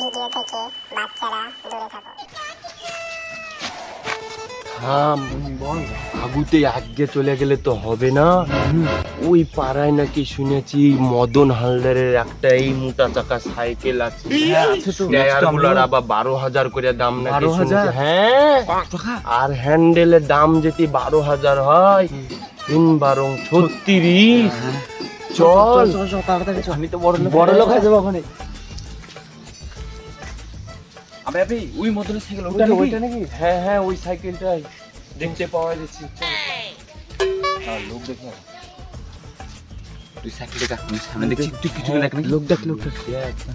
Video থেকে বাচ্চারা দূরে থাকো। বল আগুতে আগে চলে গেলে তো হবে না। ওই পাড়ায় নাকি শুনেছি মদন হালদারের একটা এই মোটা চাকা সাইকেল আছে। টায়ারগুলোর আবার 12,000 করে দাম নাকি। 12,000? হ্যাঁ, আর হ্যান্ডেলের দাম যদি 12,000 হয় 3 × 36। চল তাড়াতাড়ি চল। আমি তো বড় লোক হয়ে যাবো ওখানে। আবে ওই মদনের সাইকেল ওইটা নাকি? হ্যাঁ হ্যাঁ, ওই সাইকেলটাই দেখতে পাওয়া যাচ্ছে। লোক দেখে তুই সাইকেল দেখা আমি সামনে দেখছি, তুই কিছু দেখ নাকি? লোক দেখ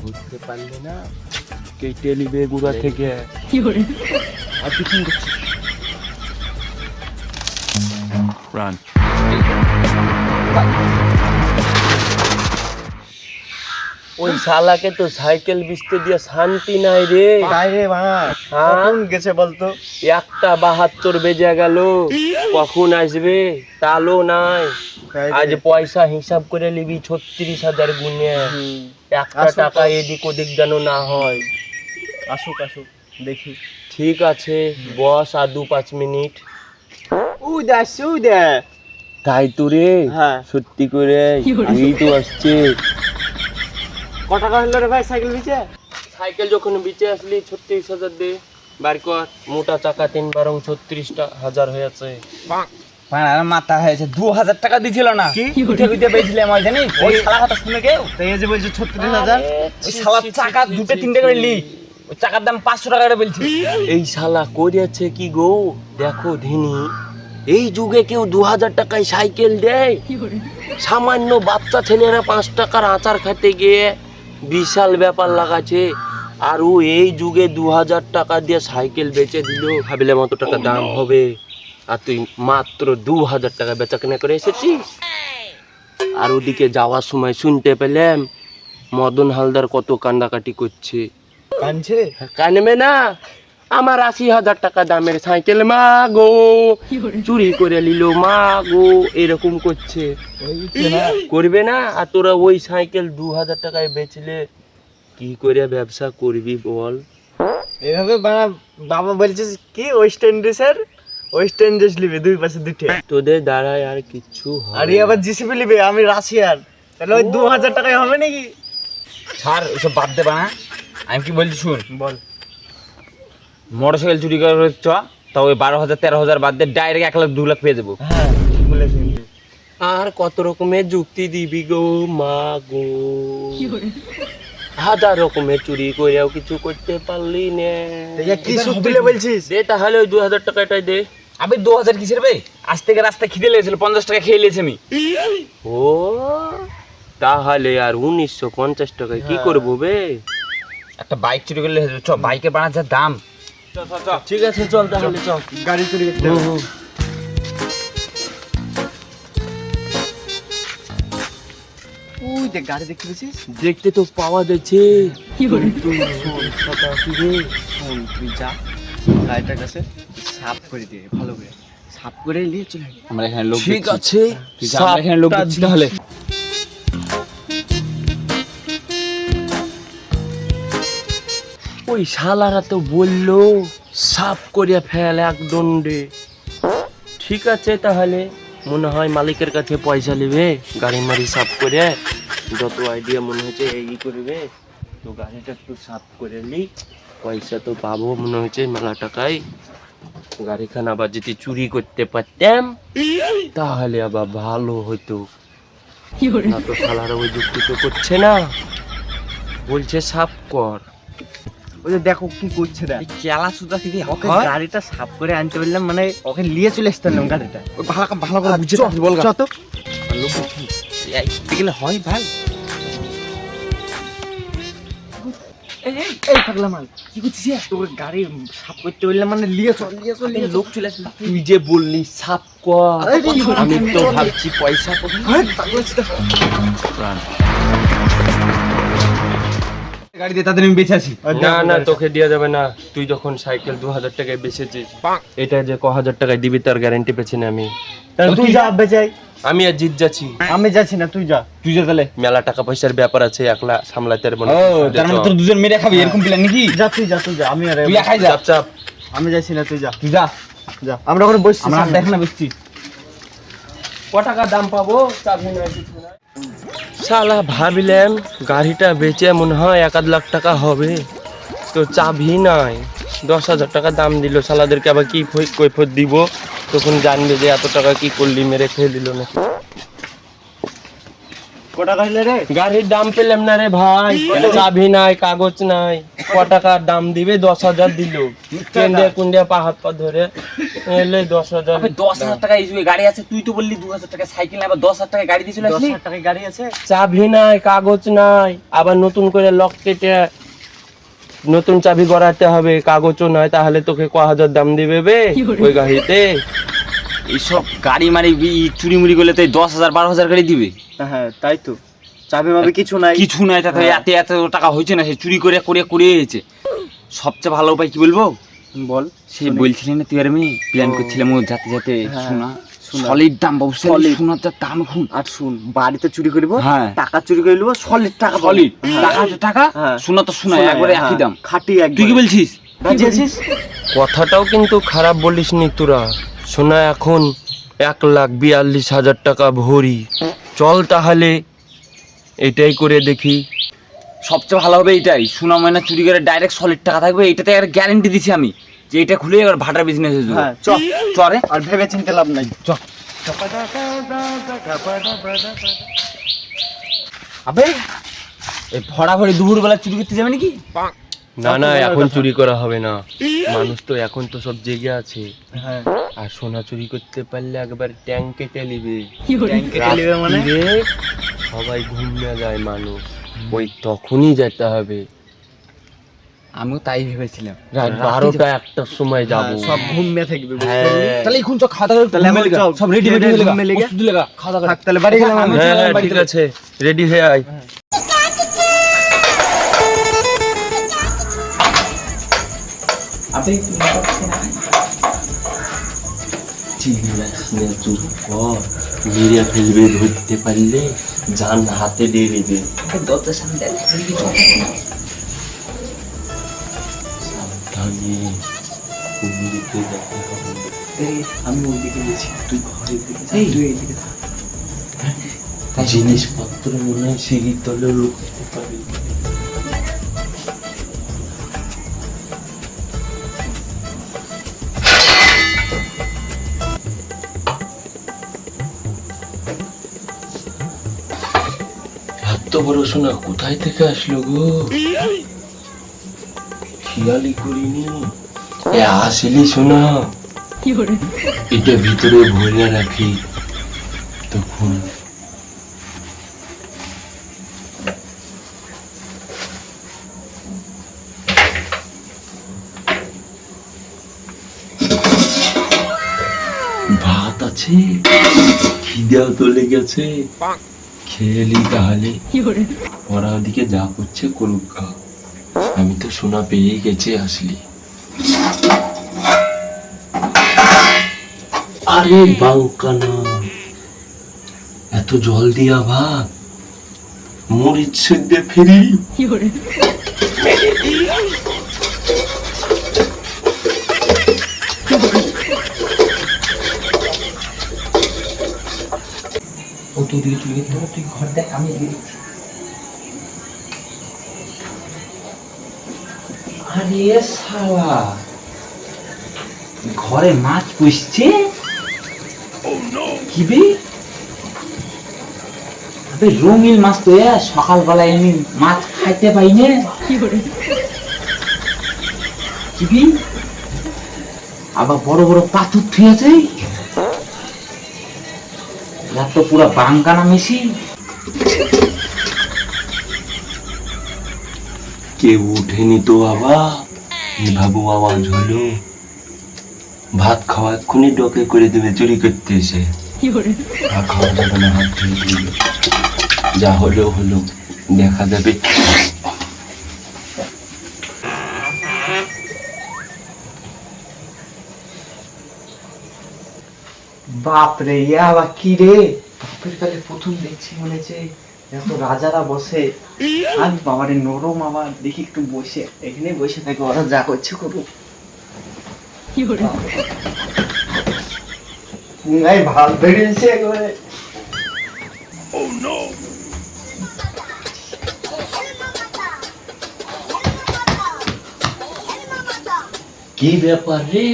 বুঝতে পারলে না কেটে নিবে গুড়া থেকে। আর কিছু করছিস? রান। ওই শালাকে তো সাইকেল বিচতে দিয়ে শান্তি নাই রে। তাই রে ভাই, কখন গেছে বলতো? 1:72 বেজে গেল, কখন আসবে তালো নাই। আজ পয়সা হিসাব করে নিবি 36,000 গুনে। একটা টাকা এদিক ওদিক যেন না হয়। আসুক দেখি। ঠিক আছে বস, আর 2-5 মিনিট। উদা তাই তো রে, হ্যাঁ। সত্যি করে এই তো আসছে। ক টাকা হলো রে ভাই সাইকেল বিচে? সাইকেল যখন বিচে আসলি 36,000 দে, বার কর। মোটা চাকা 3 × 36,000 হয়েছে। মাথা হয়েছে। 2,000 টাকা দিছিল না? উঠে উঠে পেয়েছিলাম ওই জানিস? ওই শালা কথা শুনে কেউ তাই যে বলছে 36,000। ওই শালা চাকা 2-3টে করে লি, ওই চাকার দাম 500 টাকা করে বলছি। এই শালা করেছে কি গো? দেখো ধিনি, এই যুগে কেউ 2,000 টাকায় সাইকেল দেয়? সামান্য বাচ্চা ছেলেরা 5 টাকার আচার খেতে গিয়ে বিশাল ব্যাপার লাগাচ্ছে। আর ও এই যুগে 2,000 টাকা দিয়ে সাইকেল বেচে দিল, ভাবলে মতো টাকা দাম হবে। আর তুই মাত্র 2,000 টাকা বেচা কেনা করে এসেছিস। আর ওদিকে যাওয়ার সময় শুনতে পেলাম মদন হালদার কত কান্দাকাটি করছে। কানছে? কানবে না? আমার 80,000 টাকা দামের সাইকেল মা গো চুরি করে নিল, মা গো এরকম করছে। করবে না? আর তোরা ওই সাইকেল 2,000 টাকায় বেচলে কি করে ব্যবসা করবি বল? এভাবে বাবা বলছে কি ওয়েস্ট ইন্ডিজের লিবে দুই পাশে দুটো। তোদের দ্বারাই আর কিচ্ছু হয় আর আবার জিসিবি লিবে, আমি রাশিয়ার। তাহলে ওই 2,000 টাকায় হবে নাকি? ছাড় ওসব বাদ দে বানা। আমি কি বলছি শুন, বল। মোটরসাইকেল চুরি করে চ, তা ওই 12,000-13,000 বাদ দে, ডাইরেক্ট 1,00,000-2,00,000 পেয়ে যাবো। হ্যাঁ বলেছি। আর কত রকমের যুক্তি দিবি গো মা গো? হাজার রকমের চুরি করেও কিছু করতে পারলি না। কি সুখ দিলে বলছিস? দে তাহলে ওই 2,000 টাকাটাই দে। আবে 2,000 কিসের বে? আজ থেকে রাস্তায় খিদে লেগেছিল, 50 টাকা খেয়ে নিয়েছি আমি। ও তাহলে আর 1950 টাকায় কি করবো বে? একটা বাইক চুরি করলে চ, বাইকের বানার যা দাম। ঠিক আছে চল তাহলে, চল। গাড়ি চুরি করতে হবে। ওই দেখ গাড়ি দেখতে পেয়েছিস? দেখতে তো পাওয়া যাচ্ছে। তুই যা গাড়িটার কাছে সাফ করে দিয়ে, ভালো করে সাফ করে নিয়ে চলে আয়। আমরা এখানে লোক ঠিক আছে, তুই যা, আমরা এখানে লোক দেখছি তাহলে। ওই শালারা তো বললো সাফ করে ফেল এক দণ্ডে। ঠিক আছে তাহলে, মনে হয় মালিকের কাছে পয়সা নেবে গাড়ি মারি সাফ করে। যত আইডিয়া মনে হচ্ছে এই করবে, তো গাড়িটা একটু সাফ করে নি, পয়সা তো পাবো মনে হচ্ছে মেলা টাকায়। গাড়িখানা আবার যদি চুরি করতে পারতাম তাহলে আবার ভালো হতো। না তো শালারা ওই যুক্তি তো করছে না, বলছে সাফ কর। ওই যে দেখো কি করছে রে, কেলা সুদা কি ওকে গাড়িটা সাফ করে আনতে বললাম, মানে ওকে নিয়ে চলে আসতে পারলাম গাড়িটা। ওই ভালো করে বুঝে বল গা। চল তো লোক দেখলে হয় ভাই। এই পাগলা মাল কি করছিস? তোর গাড়ি সাফ করতে বললাম, মানে নিয়ে চল লোক চলে আসবে। তুই যে বললি সাফ কর, আমি তো ভাবছি পয়সা পাবো। গাড়ি দিয়ে তাদের আমি বেঁচে আছি। না না, তোকে দেওয়া যাবে না। তুই যখন সাইকেল 2,000 টাকায় বেচেছিস, এটা যে 1,000 টাকায় দিবি তার গ্যারান্টি পেছি না আমি। তুই যা বেচাই, আমি আর জিত যাচ্ছি। আমি যাচ্ছি না, তুই যা। তুই যা তাহলে। মেলা টাকা পয়সার ব্যাপার আছে, একলা সামলাতে পারবো না। ও তার মানে তোর দুজন মেরে খাবি এরকম প্ল্যান নাকি? যা তুই যা, তুই যা। আমি আর তুই একাই যা। চাপ চাপ। আমি যাচ্ছি না, তুই যা। তুই যা। যা, আমরা ওখানে বসছি। আমরা দেখ না বসছি। ক টাকা দাম পাবো? চাবি নাই কিছু নাই। শালা ভাবিলাম গাড়িটা বেচে মনে হয় 1-1 লাখ টাকা হবে, তো চাবি নাই। 10,000 টাকা দাম দিল, শালাদেরকে আবার কি কৈফত দিব, তখন জানবে যে এত টাকা কি করলি, মেরে খেয়ে দিল না। কটা খাইলে রে? গাড়ির দাম পেলাম না রে ভাই, চাবি নাই, কাগজ নাই। ক টাকার দাম দিবে? 10,000 দিল। কেন্দ্রে কুন্ডে পাহাড় পা ধরে এলে 10,000। 10,000 টাকা এই যুগে গাড়ি আছে, তুই তো বললি 2,000 টাকা সাইকেল না, আবার 10,000 টাকা গাড়ি দিয়ে চলে আসলি। 10,000 টাকা গাড়ি আছে? চাবি নাই, কাগজ নাই, আবার নতুন করে লক কেটে নতুন চাবি গড়াতে হবে, কাগজও নাই, তাহলে তোকে ক হাজার দাম দিবে বে ওই গাড়িতে? এইসব গাড়ি মারি চুরি মুড়ি করলে তো 10,000 12,000 গাড়ি দিবে। হ্যাঁ তাই তো, চাবি মাবি কিছু নাই। কিছু নাই, তাতে এত এত টাকা হয়েছে না, সে চুরি করে করে করে এসেছে। সবচেয়ে ভালো উপায় কি বলবো বল। সে বলছিলি না তুই আর আমি প্ল্যান করছিলাম ও যাতে যাতে শোনা শোনা। সলিড দাম বাবু, সলিড শোনার যা দাম এখন। আর শুন, বাড়িতে চুরি করব, হ্যাঁ। টাকা চুরি করে নেবো, সলিড টাকা পাবো। সলিড হ্যাঁ। টাকা তো টাকা, হ্যাঁ। শোনা তো শোনা, শোনা, একবারে একই হ্যাঁ, দাম। খাঁটি একদম। তুই কি বলছিস? রাজি আছিস? কথাটাও কিন্তু খারাপ বলিসনি তোরা। শোনা এখন 1,42,000 টাকা ভরি। চল তাহলে এটাই করে দেখি। সবচেয়ে ভালো হবে এটাই, শোনা ময়না চুরি করে ডাইরেক্ট সলিড টাকা থাকবে, এটাতে একটা গ্যারান্টি দিছি আমি যে এটা খুলে এবার ভাটার বিজনেস হয়ে যাবে। হ্যাঁ চ। চরে আর ভেবে চিনতে লাভ নাই। চ। আবে এই ভরা ভরি দুপুর বেলা চুরি করতে যাবে নাকি? না না, এখন চুরি করা হবে না, মানুষ তো এখন তো সব জেগে আছে। হ্যাঁ। আর সোনা চুরি করতে পারলে একবার ট্যাঙ্ক কেটে নিবে। ট্যাঙ্ক কেটে নিবে মানে? রাত্রিরে সবাই ঘুমিয়ে যায় মানুষ, ওই তখনই যেতে হবে। আমিও তাই ভেবেছিলাম। রাত 12টা-1টার সময় যাব। হ্যাঁ, সব ঘুমিয়ে থাকবে। হ্যাঁ। তাহলে এখন তো খাওয়া দাওয়া তাহলে আমরা যাও। সব রেডি রেডি হয়ে ঘুমিয়ে লেগে। লেগা খাওয়া দাওয়া থাক, তাহলে বাড়ি গেলাম আমি। হ্যাঁ ঠিক আছে, রেডি হয়ে আয়। আপনি মেরে ফেলবে, ধরতে পারলে জান হাতে দিয়ে নেবে। দরজার সামনে সাবধানে ওদিকে যেতে হবে। আমি ওইদিকে গেছি, তুই ঘরের দিকে যা, এই। তুই এইদিকে থাক। জিনিসপত্র মনে হয় সিঁড়ির তলে লুকতে পারবি। এত বড় সোনা কোথায় থেকে আসলো গো? খেয়ালই করিনি। আসলি সোনা এটা ভিতরে ভরে রাখি, তখন ভাত আছে, খিদেও তো লেগেছে, খেলি তাহলে। ওরা ওদিকে যা করছে করুক গা, আমি তো সোনা পেয়ে গেছে আসলি। আরে বাউকানা, এত জল দিয়া ভাত, মরিচ সেদ্ধে ফেরি। ও তো দিকে চলে গেছে, তুই ঘর দেখ, আমি আরে শালা ঘরে মাছ পুষছে কি বে? আবে রঙিন মাছ তো, সকালবেলায় আমি মাছ খাইতে পাই না। কি বি? আবার বড় বড় পাথর থুয়েছে, তো পুরা বাঙ্গানা মেশি। কেউ উঠেনি তো বাবা, ভাবু আওয়াজ হলো। ভাত খাওয়া এক্ষুনি ডকে করে দেবে, চুরি করতে এসে। আর খাওয়া যাবে না, হাত ধুয়ে দিবে। যা হলো হলো, দেখা যাবে। বাপরে, ইয়া আবার কি রে? বাপের কালে প্রথম দেখছি মনে হচ্ছে এত রাজারা বসে। আর বাবারে নরম, আবার দেখি একটু বসে, এখানে বসে থাকে, ওরা যা করছে করুক। নাই ভাল বেরিয়েছে একবারে। কি ব্যাপার রে,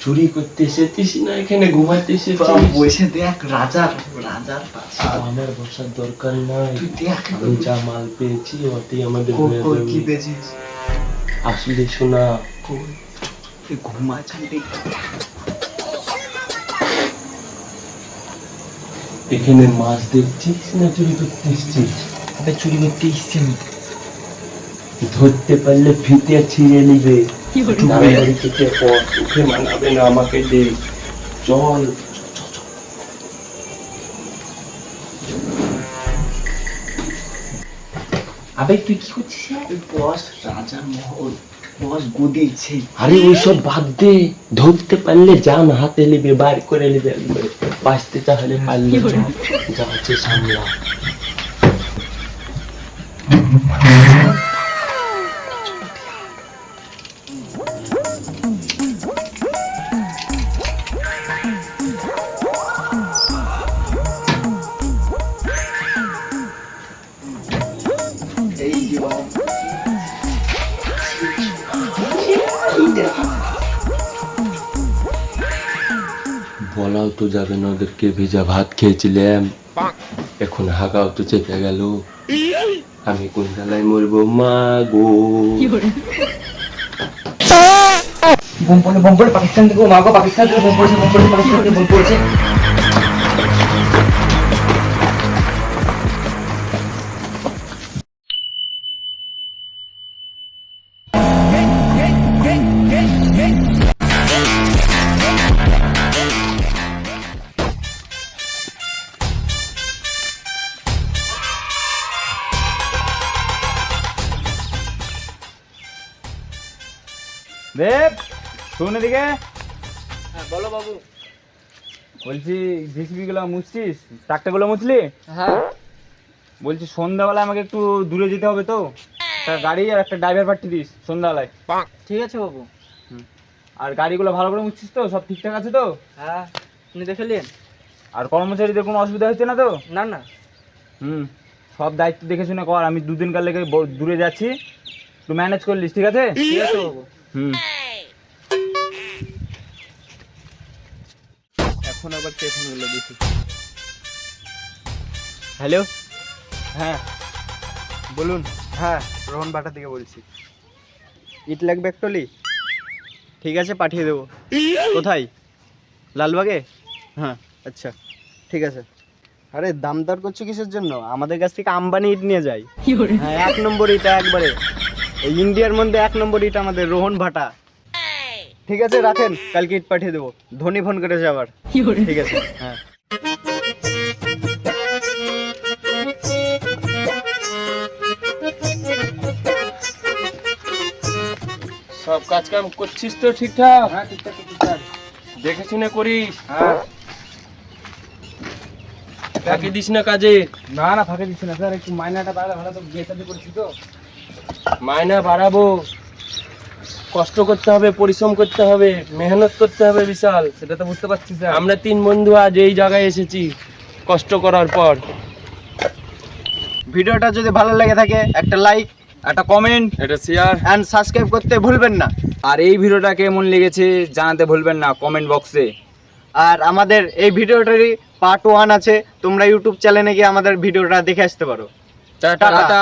চুরি করতে এসেছিস না এখানে ঘুমাইতে এসেছিস? বসে দেখ, রাজার রাজার পাশে। আমার বসার দরকার নাই, তুই দেখ আমি যা মাল পেয়েছি ওতেই আমাদের হয়ে কই যাবে। কি বেজিস? আসলে শোনা, তুই ঘুমাচ্ছেন দেখ। এখানে মাছ দেখছিস না চুরি করতে এসেছিস? আবে চুরি করতে এসছি আমি। ধরতে পারলে ফিতে ছিঁড়ে নিবে। তাড়াতাড়ি কেটে পর, উঠে মানাবে না আমাকে দে। চল। আবে তুই কি করছিস? বস রাজার মহল, বস গদি ইচ্ছে। আরে ওইসব বাদ দে, ধরতে পারলে জান হাতে নিবে, বার করে নিবে একবারে। বাঁচতে চাইলে পারলে চল, যা হচ্ছে সামলা। এই যে বাবা, বলাও তো যাবে না ওদেরকে, ভেজা ভাত খেয়েছিলাম, এখন হাগাও তো চেপে গেল। আমি কোন জ্বালায় মরবো মা গো। বোম পড়ে পাকিস্তান থেকে, মাগো পাকিস্তান থেকে বোম পড়েছে, পাকিস্তান থেকে বোম পড়েছে। দেব, শোন এদিকে। হ্যাঁ বলো বাবু। বলছি জিসিবি গুলো মুছছিস, ট্রাক্টরগুলো মুছলি? হ্যাঁ বলছি সন্ধ্যাবেলা আমাকে একটু দূরে যেতে হবে তো, একটা গাড়ি আর একটা ড্রাইভার পাঠিয়ে দিস সন্ধ্যাবেলায়। ঠিক আছে বাবু। আর গাড়িগুলো ভালো করে মুছছিস তো, সব ঠিকঠাক আছে তো? হ্যাঁ আপনি দেখে নিন। আর কর্মচারীদের কোনো অসুবিধা হচ্ছে না তো? না না। সব দায়িত্ব দেখে শুনে কর। আমি দুদিন কাল লেগে দূরে যাচ্ছি, তুই ম্যানেজ করলিস, ঠিক আছে? ঠিক আছে বাবু। এখন আবার কে ফোন করলো দেখি। হ্যালো, হ্যাঁ বলুন। হ্যাঁ রোহন বাটা থেকে বলছি। ইট লাগবে একটলি? ঠিক আছে পাঠিয়ে দেবো। কোথায়? লালবাগে? হ্যাঁ আচ্ছা ঠিক আছে। আরে দাম দর করছো কিসের জন্য? আমাদের কাছ থেকে আম্বানি ইট নিয়ে যাই। হ্যাঁ 1 নম্বর ইট একবারে, এই ইন্ডিয়ার মধ্যে 1 নম্বর ইট আমাদের রোহন ভাটা। ঠিক আছে রাখেন, কালকে ইট পাঠিয়ে দেবো। ধনী ফোন করেছে আবার। ঠিক আছে হ্যাঁ। সব কাজ কাম করছিস তো ঠিকঠাক? হ্যাঁ ঠিকঠাক ঠিকঠাক। দেখে শুনে করিস, হ্যাঁ ফাঁকি দিস না কাজে। না না, ফাঁকে দিচ্ছি না স্যার, একটু মাইনাটা বাড়ালে ভালো তো, বিয়ে শাদী করছি তো। মাইনা বাড়াবো, কষ্ট করতে হবে, পরিশ্রম করতে হবে, মেহনত করতে হবে বিশাল। সেটা তো বুঝতে পারছি স্যার। আমরা 3 বন্ধু আজ এই জায়গায় এসেছি কষ্ট করার পর। ভিডিওটা যদি ভালো লেগে থাকে একটা লাইক, একটা কমেন্ট এটা শেয়ার এন্ড সাবস্ক্রাইব করতে ভুলবেন না। আর এই ভিডিওটা কেমন লেগেছে জানাতে ভুলবেন না কমেন্ট বক্সে। আর আমাদের এই ভিডিওটারই পার্ট 1 আছে, তোমরা ইউটিউব চ্যানেলে গিয়ে আমাদের ভিডিওটা দেখে আসতে পারো। টাটা। টাটা।